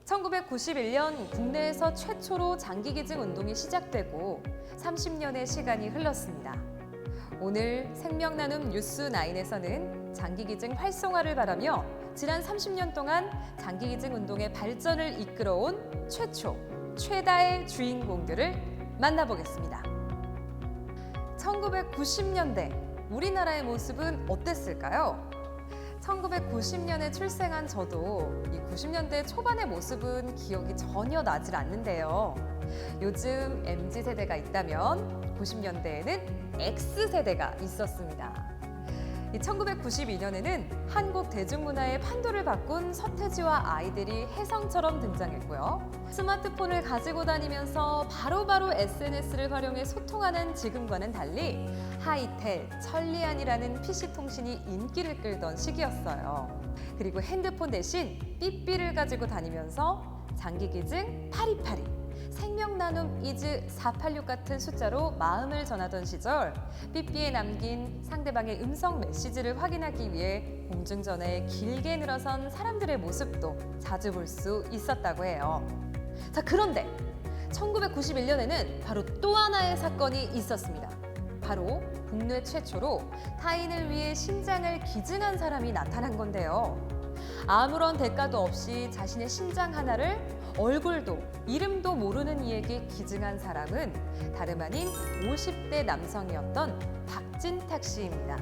1991년 국내에서 최초로 장기기증 운동이 시작되고 30년의 시간이 흘렀습니다. 오늘 생명나눔 뉴스9에서는 장기기증 활성화를 바라며 지난 30년 동안 장기기증 운동의 발전을 이끌어온 최다의 주인공들을 만나보겠습니다. 1990년대 우리나라의 모습은 어땠을까요? 1990년에 출생한 저도 이 90년대 초반의 모습은 기억이 전혀 나질 않는데요. 요즘 MZ세대가 있다면 90년대에는 X세대가 있었습니다. 1992년에는 한국 대중문화의 판도를 바꾼 서태지와 아이들이 혜성처럼 등장했고요. 스마트폰을 가지고 다니면서 바로바로 SNS를 활용해 소통하는 지금과는 달리 하이텔, 천리안이라는 PC통신이 인기를 끌던 시기였어요. 그리고 핸드폰 대신 삐삐를 가지고 다니면서 장기기증 8282, 생명나눔 이즈 486 같은 숫자로 마음을 전하던 시절 삐삐에 남긴 상대방의 음성 메시지를 확인하기 위해 공중전화에 길게 늘어선 사람들의 모습도 자주 볼 수 있었다고 해요. 자, 그런데 1991년에는 바로 또 하나의 사건이 있었습니다. 바로 국내 최초로 타인을 위해 심장을 기증한 사람이 나타난 건데요. 아무런 대가도 없이 자신의 심장 하나를 얼굴도 이름도 모르는 이에게 기증한 사람은 다름 아닌 50대 남성이었던 박진탁 씨입니다.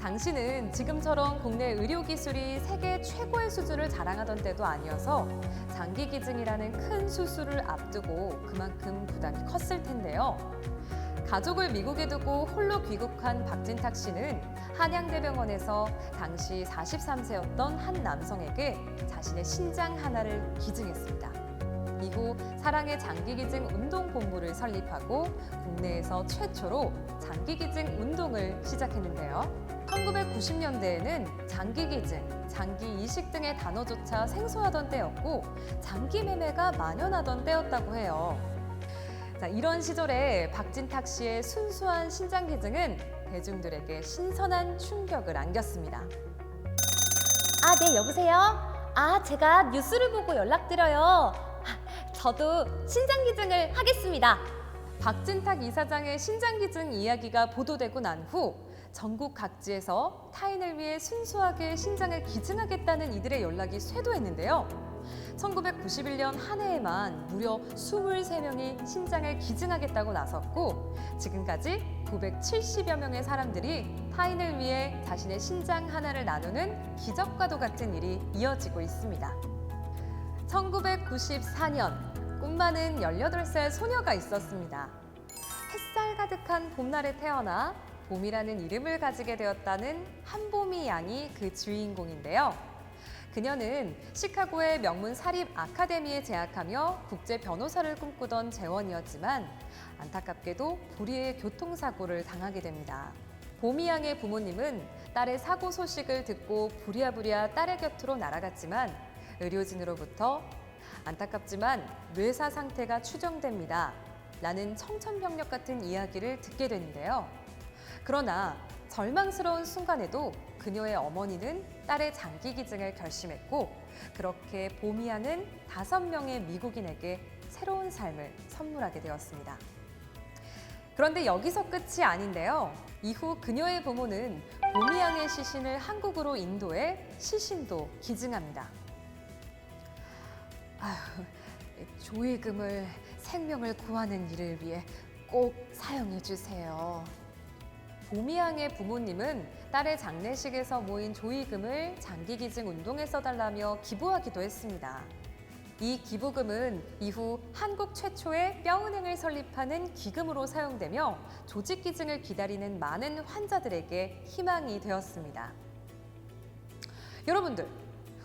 당시는 지금처럼 국내 의료기술이 세계 최고의 수준을 자랑하던 때도 아니어서 장기기증이라는 큰 수술을 앞두고 그만큼 부담이 컸을 텐데요. 가족을 미국에 두고 홀로 귀국한 박진탁 씨는 한양대병원에서 당시 43세였던 한 남성에게 자신의 심장 하나를 기증했습니다. 이후 사랑의 장기기증 운동본부를 설립하고 국내에서 최초로 장기기증 운동을 시작했는데요. 1990년대에는 장기기증, 장기이식 등의 단어조차 생소하던 때였고 장기매매가 만연하던 때였다고 해요. 자, 이런 시절에 박진탁 씨의 순수한 심장 기증은 대중들에게 신선한 충격을 안겼습니다. 네, 여보세요? 제가 뉴스를 보고 연락드려요. 저도 심장 기증을 하겠습니다. 박진탁 이사장의 심장 기증 이야기가 보도되고 난 후 전국 각지에서 타인을 위해 순수하게 심장을 기증하겠다는 이들의 연락이 쇄도했는데요. 1991년 한 해에만 무려 23명이 심장을 기증하겠다고 나섰고 지금까지 970여 명의 사람들이 타인을 위해 자신의 심장 하나를 나누는 기적과도 같은 일이 이어지고 있습니다. 1994년 꿈 많은 18살 소녀가 있었습니다. 햇살 가득한 봄날에 태어나 봄이라는 이름을 가지게 되었다는 한보미 양이 그 주인공인데요. 그녀는 시카고의 명문 사립 아카데미에 재학하며 국제 변호사를 꿈꾸던 재원이었지만 안타깝게도 불의의 교통사고를 당하게 됩니다. 보미 양의 부모님은 딸의 사고 소식을 듣고 부랴부랴 딸의 곁으로 날아갔지만 의료진으로부터 안타깝지만 뇌사 상태가 추정됩니다. 라는 청천벽력 같은 이야기를 듣게 되는데요. 그러나 절망스러운 순간에도 그녀의 어머니는 딸의 장기기증을 결심했고 그렇게 보미 양은 5명의 미국인에게 새로운 삶을 선물하게 되었습니다. 그런데 여기서 끝이 아닌데요. 이후 그녀의 부모는 보미 양의 시신을 한국으로 인도해 시신도 기증합니다. 조의금을 생명을 구하는 일을 위해 꼭 사용해 주세요. 보미 양의 부모님은 딸의 장례식에서 모인 조의금을 장기기증 운동에 써달라며 기부하기도 했습니다. 이 기부금은 이후 한국 최초의 뼈은행을 설립하는 기금으로 사용되며 조직기증을 기다리는 많은 환자들에게 희망이 되었습니다. 여러분들,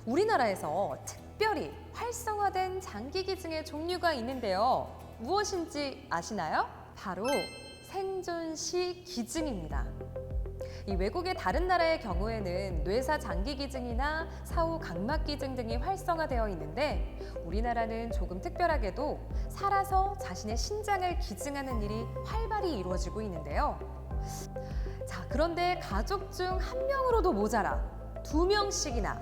우리나라에서 특별히 활성화된 장기기증의 종류가 있는데요. 무엇인지 아시나요? 바로 생존시 기증입니다. 이 외국의 다른 나라의 경우에는 뇌사 장기기증이나 사후 각막기증 등이 활성화되어 있는데 우리나라는 조금 특별하게도 살아서 자신의 심장을 기증하는 일이 활발히 이루어지고 있는데요. 자, 그런데 가족 중 한 명으로도 모자라 2명씩이나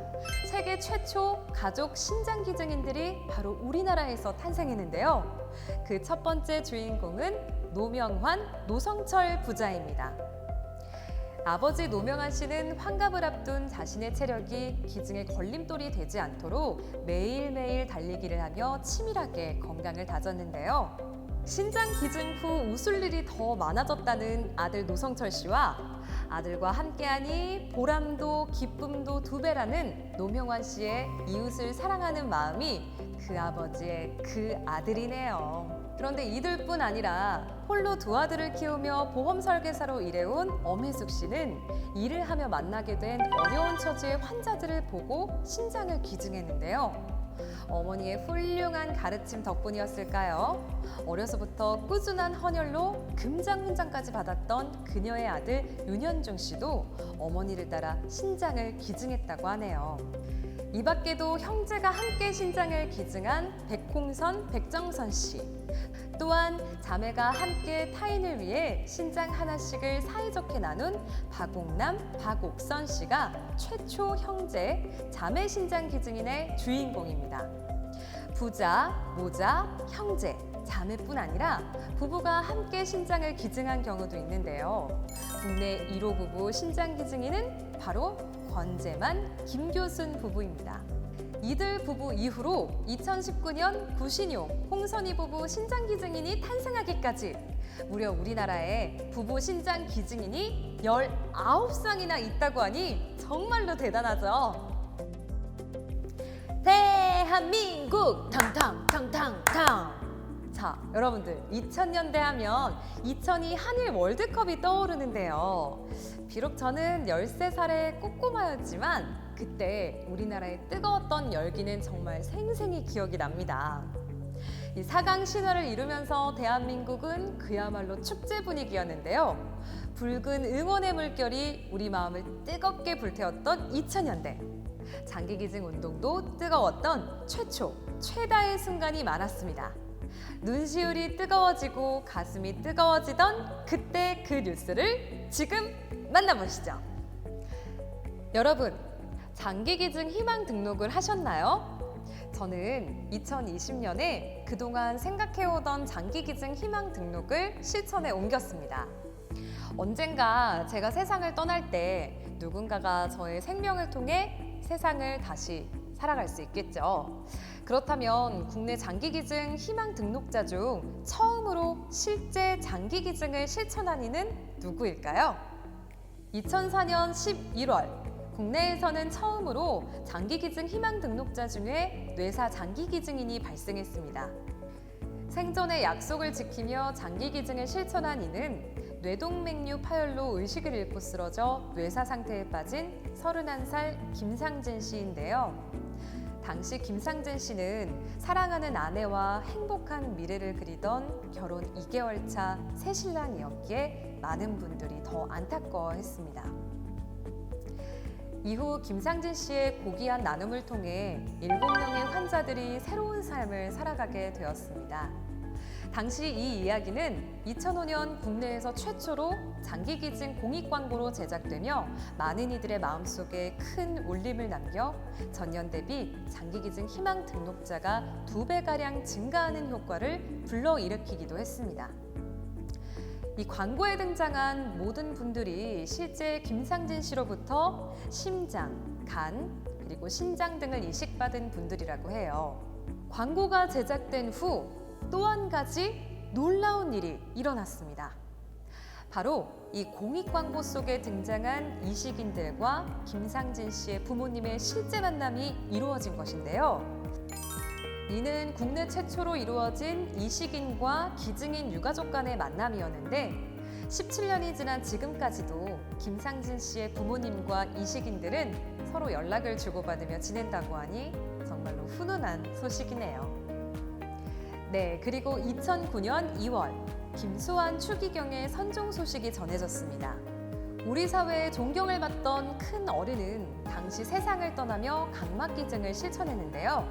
세계 최초 가족 신장기증인들이 바로 우리나라에서 탄생했는데요. 그 첫 번째 주인공은 노명환, 노성철 부자입니다. 아버지 노명환 씨는 환갑을 앞둔 자신의 체력이 기증에 걸림돌이 되지 않도록 매일매일 달리기를 하며 치밀하게 건강을 다졌는데요. 신장 기증 후 웃을 일이 더 많아졌다는 아들 노성철 씨와 아들과 함께하니 보람도 기쁨도 2배라는 노명환 씨의 이웃을 사랑하는 마음이 그 아버지의 그 아들이네요. 그런데 이들뿐 아니라 홀로 2아들을 키우며 보험 설계사로 일해온 엄혜숙 씨는 일을 하며 만나게 된 어려운 처지의 환자들을 보고 신장을 기증했는데요. 어머니의 훌륭한 가르침 덕분이었을까요? 어려서부터 꾸준한 헌혈로 금장훈장까지 받았던 그녀의 아들 윤현중 씨도 어머니를 따라 신장을 기증했다고 하네요. 이 밖에도 형제가 함께 신장을 기증한 백홍선, 백정선 씨, 또한 자매가 함께 타인을 위해 신장 하나씩을 사이좋게 나눈 박옥남, 박옥선 씨가 최초 형제, 자매 신장 기증인의 주인공입니다. 부자, 모자, 형제, 자매뿐 아니라 부부가 함께 신장을 기증한 경우도 있는데요. 국내 1호 부부 신장 기증인은 바로 권재만, 김교순 부부입니다. 이들 부부 이후로 2019년 구신용, 홍선희 부부 신장 기증인이 탄생하기까지 무려 우리나라에 부부 신장 기증인이 19쌍이나 있다고 하니 정말로 대단하죠. 대한민국 탕탕탕탕탕. 자, 여러분들 2000년대 하면 2002 한일 월드컵이 떠오르는데요. 비록 저는 13살의 꼬꼬마였지만 그때 우리나라의 뜨거웠던 열기는 정말 생생히 기억이 납니다. 이 4강 신화를 이루면서 대한민국은 그야말로 축제 분위기였는데요. 붉은 응원의 물결이 우리 마음을 뜨겁게 불태웠던 2000년대. 장기기증 운동도 뜨거웠던 최다의 순간이 많았습니다. 눈시울이 뜨거워지고 가슴이 뜨거워지던 그때 그 뉴스를 지금 만나보시죠. 여러분, 장기기증 희망 등록을 하셨나요? 저는 2020년에 그동안 생각해오던 장기기증 희망 등록을 실천에 옮겼습니다. 언젠가 제가 세상을 떠날 때 누군가가 저의 생명을 통해 세상을 다시 살아갈 수 있겠죠. 그렇다면 국내 장기기증 희망 등록자 중 처음으로 실제 장기기증을 실천한 이는 누구일까요? 2004년 11월 국내에서는 처음으로 장기기증 희망 등록자 중에 뇌사 장기기증인이 발생했습니다. 생전의 약속을 지키며 장기기증을 실천한 이는 뇌동맥류 파열로 의식을 잃고 쓰러져 뇌사 상태에 빠진 31살 김상진 씨인데요. 당시 김상진 씨는 사랑하는 아내와 행복한 미래를 그리던 결혼 2개월 차 새신랑이었기에 많은 분들이 더 안타까워했습니다. 이후 김상진 씨의 고귀한 나눔을 통해 7명의 환자들이 새로운 삶을 살아가게 되었습니다. 당시 이 이야기는 2005년 국내에서 최초로 장기기증 공익광고로 제작되며 많은 이들의 마음속에 큰 울림을 남겨 전년 대비 장기기증 희망 등록자가 2배가량 증가하는 효과를 불러일으키기도 했습니다. 이 광고에 등장한 모든 분들이 실제 김상진 씨로부터 심장, 간, 그리고 신장 등을 이식받은 분들이라고 해요. 광고가 제작된 후 또 한 가지 놀라운 일이 일어났습니다. 바로 이 공익 광고 속에 등장한 이식인들과 김상진 씨의 부모님의 실제 만남이 이루어진 것인데요. 이는 국내 최초로 이루어진 이식인과 기증인 유가족 간의 만남이었는데 17년이 지난 지금까지도 김상진 씨의 부모님과 이식인들은 서로 연락을 주고받으며 지낸다고 하니 정말로 훈훈한 소식이네요. 네, 그리고 2009년 2월 김수환, 추기경의 선종 소식이 전해졌습니다. 우리 사회에 존경을 받던 큰 어른은 당시 세상을 떠나며 각막기증을 실천했는데요.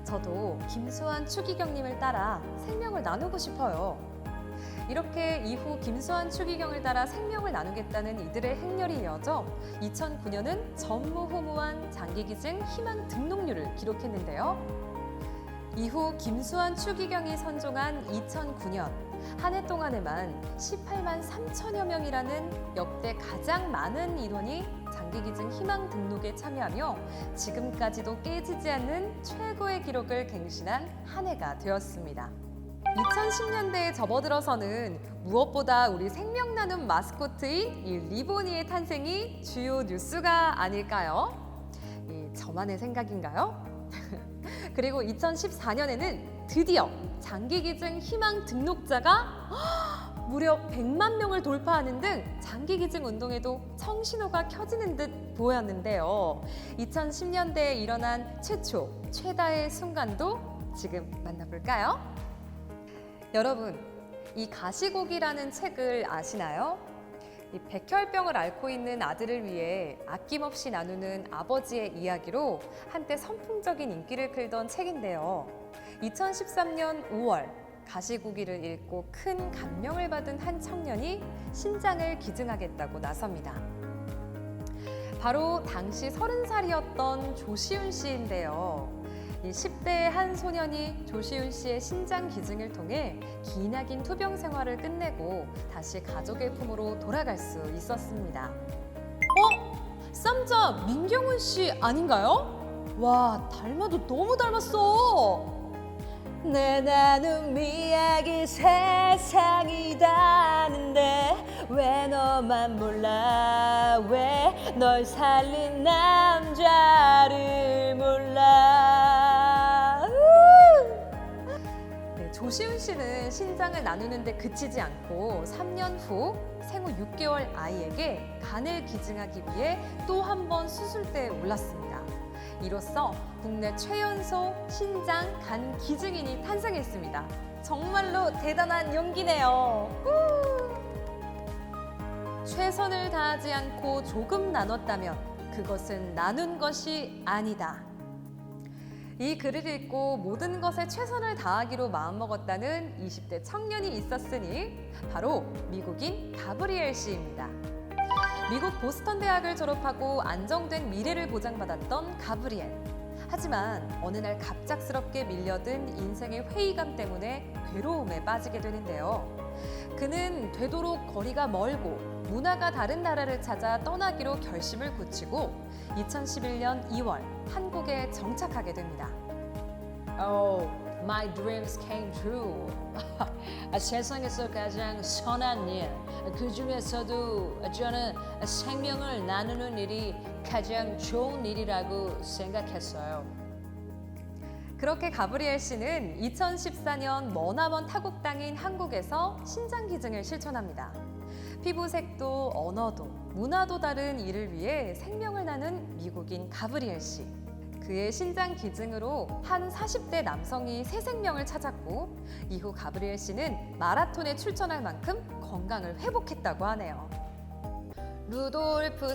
저도 김수환, 추기경님을 따라 생명을 나누고 싶어요. 이렇게 이후 김수환 추기경을 따라 생명을 나누겠다는 이들의 행렬이 이어져 2009년은 전무후무한 장기기증 희망 등록률을 기록했는데요. 이후 김수환 추기경이 선종한 2009년 한 해 동안에만 18만 3천여 명이라는 역대 가장 많은 인원이 장기기증 희망 등록에 참여하며 지금까지도 깨지지 않는 최고의 기록을 갱신한 한 해가 되었습니다. 2010년대에 접어들어서는 무엇보다 우리 생명 나눔 마스코트인 이 리보니의 탄생이 주요 뉴스가 아닐까요? 저만의 생각인가요? 그리고 2014년에는 드디어 장기기증 희망 등록자가 무려 100만 명을 돌파하는 등 장기기증 운동에도 청신호가 켜지는 듯 보였는데요. 2010년대에 일어난 최다의 순간도 지금 만나볼까요? 여러분, 이 가시곡이라는 책을 아시나요? 이 백혈병을 앓고 있는 아들을 위해 아낌없이 나누는 아버지의 이야기로 한때 선풍적인 인기를 끌던 책인데요. 2013년 5월 가시고기를 읽고 큰 감명을 받은 한 청년이 신장을 기증하겠다고 나섭니다. 바로 당시 30살이었던 조시훈 씨인데요. 이 10대의 한 소년이 조시훈 씨의 신장 기증을 통해 기나긴 투병 생활을 끝내고 다시 가족의 품으로 돌아갈 수 있었습니다. 쌈자 민경훈 씨 아닌가요? 와, 닮아도 너무 닮았어. 내 나눔 이야기 세상이 다는데 왜 너만 몰라, 왜 널 살린 남자를 몰라. 조시훈 씨는 신장을 나누는데 그치지 않고 3년 후 생후 6개월 아이에게 간을 기증하기 위해 또 한 번 수술대에 올랐습니다. 이로써 국내 최연소 신장 간 기증인이 탄생했습니다. 정말로 대단한 용기네요. 최선을 다하지 않고 조금 나눴다면 그것은 나눈 것이 아니다. 이 글을 읽고 모든 것에 최선을 다하기로 마음먹었다는 20대 청년이 있었으니 바로 미국인 가브리엘 씨입니다. 미국 보스턴 대학을 졸업하고 안정된 미래를 보장받았던 가브리엘. 하지만 어느 날 갑작스럽게 밀려든 인생의 회의감 때문에 괴로움에 빠지게 되는데요. 그는 되도록 거리가 멀고 문화가 다른 나라를 찾아 떠나기로 결심을 굳히고 2011년 2월 한국에 정착하게 됩니다. Oh, my dreams came true. 세상에서 가장 선한 일, 그 중에서도 저는 생명을 나누는 일이 가장 좋은 일이라고 생각했어요. 그렇게 가브리엘 씨는 2014년 머나먼 타국 땅인 한국에서 신장 기증을 실천합니다. 피부색도 언어도 문화도 다른 이를 위해 생명을 나눈 미국인 가브리엘 씨. 그의 신장 기증으로 한 40대 남성이 새 생명을 찾았고 이후 가브리엘 씨는 마라톤에 출전할 만큼 건강을 회복했다고 하네요. 루돌프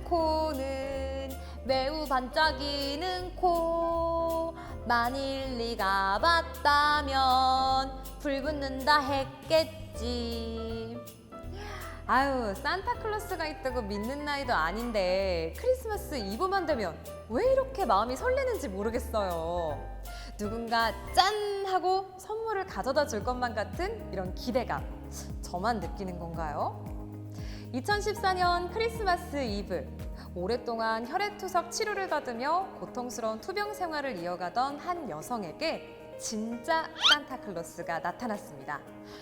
사슴코는 매우 반짝이는 코, 만일 네가 봤다면 불 붙는다 했겠지. 아유, 산타클로스가 있다고 믿는 나이도 아닌데 크리스마스 이브만 되면 왜 이렇게 마음이 설레는지 모르겠어요. 누군가 짠 하고 선물을 가져다 줄 것만 같은 이런 기대감, 저만 느끼는 건가요? 2014년 크리스마스 이브, 오랫동안 혈액투석 치료를 받으며 고통스러운 투병 생활을 이어가던 한 여성에게 진짜 산타클로스가 나타났습니다.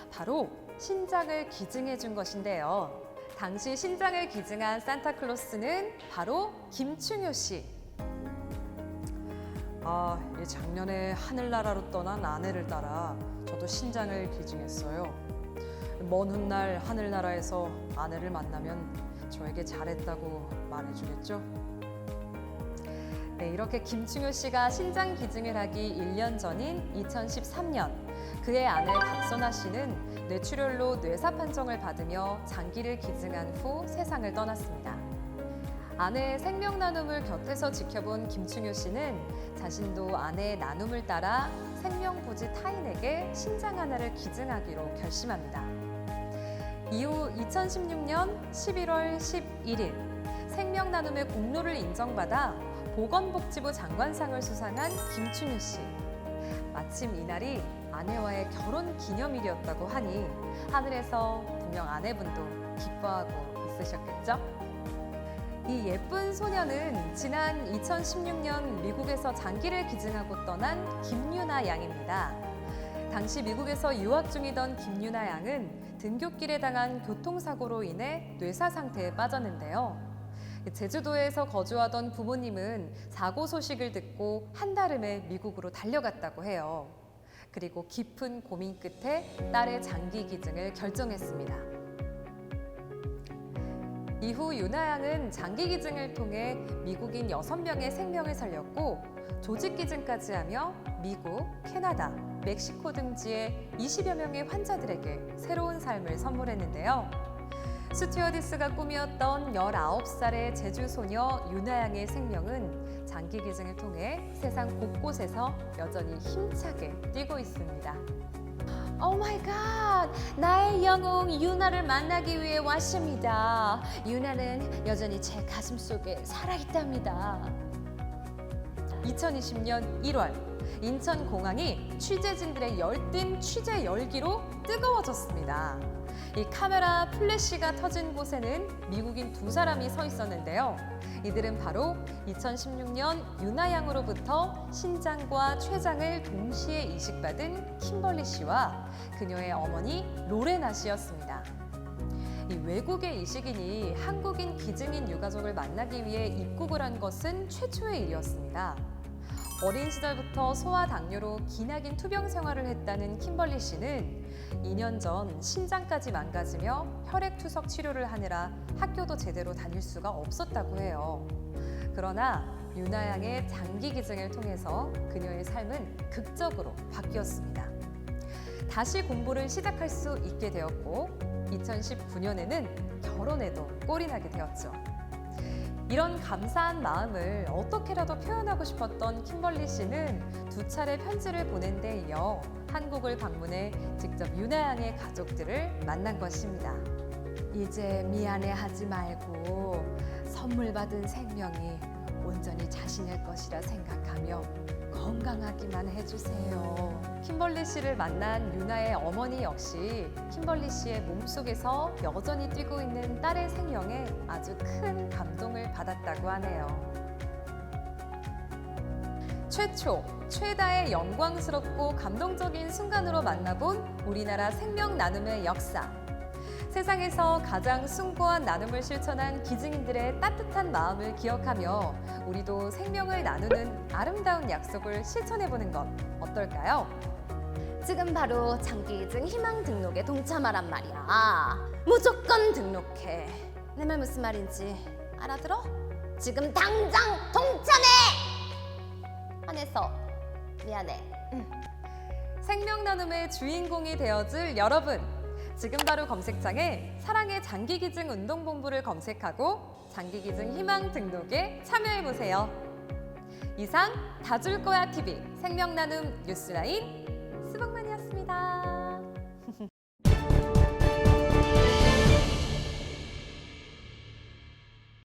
바로 신장을 기증해 준 것인데요. 당시 신장을 기증한 산타클로스는 바로 김충효 씨. 작년에 하늘나라로 떠난 아내를 따라 저도 신장을 기증했어요. 먼 훗날 하늘나라에서 아내를 만나면 저에게 잘했다고 말해주겠죠? 네, 이렇게 김충효 씨가 신장 기증을 하기 1년 전인 2013년 그의 아내 박선아 씨는 뇌출혈로 뇌사 판정을 받으며 장기를 기증한 후 세상을 떠났습니다. 아내의 생명 나눔을 곁에서 지켜본 김충효 씨는 자신도 아내의 나눔을 따라 생명부지 타인에게 신장 하나를 기증하기로 결심합니다. 이후 2016년 11월 11일 생명 나눔의 공로를 인정받아 보건복지부 장관상을 수상한 김충효 씨. 마침 이날이 아내와의 결혼 기념일이었다고 하니 하늘에서 분명 아내분도 기뻐하고 있으셨겠죠? 이 예쁜 소녀는 지난 2016년 미국에서 장기를 기증하고 떠난 김유나 양입니다. 당시 미국에서 유학 중이던 김유나 양은 등굣길에 당한 교통사고로 인해 뇌사 상태에 빠졌는데요. 제주도에서 거주하던 부모님은 사고 소식을 듣고 한달음에 미국으로 달려갔다고 해요. 그리고 깊은 고민 끝에 딸의 장기 기증을 결정했습니다. 이후 유나 양은 장기 기증을 통해 미국인 6명의 생명을 살렸고 조직 기증까지 하며 미국, 캐나다, 멕시코 등지의 20여 명의 환자들에게 새로운 삶을 선물했는데요. 스튜어디스가 꿈이었던 19살의 제주 소녀 유나 양의 생명은 장기 기증을 통해 세상 곳곳에서 여전히 힘차게 뛰고 있습니다. 오 마이 갓! 나의 영웅 유나를 만나기 위해 왔습니다. 유나는 여전히 제 가슴 속에 살아있답니다. 2020년 1월 인천공항이 취재진들의 열띤 취재 열기로 뜨거워졌습니다. 이 카메라 플래시가 터진 곳에는 미국인 2사람이 서 있었는데요. 이들은 바로 2016년 유나 양으로부터 신장과 췌장을 동시에 이식받은 킴벌리 씨와 그녀의 어머니 로레나 씨였습니다. 이 외국의 이식인이 한국인 기증인 유가족을 만나기 위해 입국을 한 것은 최초의 일이었습니다. 어린 시절부터 소아 당뇨로 기나긴 투병 생활을 했다는 킴벌리 씨는 2년 전 신장까지 망가지며 혈액투석 치료를 하느라 학교도 제대로 다닐 수가 없었다고 해요. 그러나 유나 양의 장기 기증을 통해서 그녀의 삶은 극적으로 바뀌었습니다. 다시 공부를 시작할 수 있게 되었고 2019년에는 결혼에도 꼴이 나게 되었죠. 이런 감사한 마음을 어떻게라도 표현하고 싶었던 킴벌리 씨는 2차례 편지를 보낸 데 이어 한국을 방문해 직접 유나 양의 가족들을 만난 것입니다. 이제 미안해하지 말고 선물 받은 생명이 온전히 자신의 것이라 생각하며 건강하기만 해주세요. 킴벌리 씨를 만난 유나의 어머니 역시 킴벌리 씨의 몸속에서 여전히 뛰고 있는 딸의 생명에 아주 큰 감동을 받았다고 하네요. 최초, 최다의 영광스럽고 감동적인 순간으로 만나본 우리나라 생명 나눔의 역사. 세상에서 가장 숭고한 나눔을 실천한 기증인들의 따뜻한 마음을 기억하며 우리도 생명을 나누는 아름다운 약속을 실천해보는 것 어떨까요? 지금 바로 장기기증 희망 등록에 동참하란 말이야. 무조건 등록해. 내 말 무슨 말인지 알아들어? 지금 당장 동참해! 화내서 미안해. 생명 나눔의 주인공이 되어줄 여러분, 지금 바로 검색창에 사랑의 장기기증 운동본부를 검색하고 장기기증 희망 등록에 참여해보세요. 이상 다줄거야 TV 생명나눔 뉴스라인 스벅만이었습니다.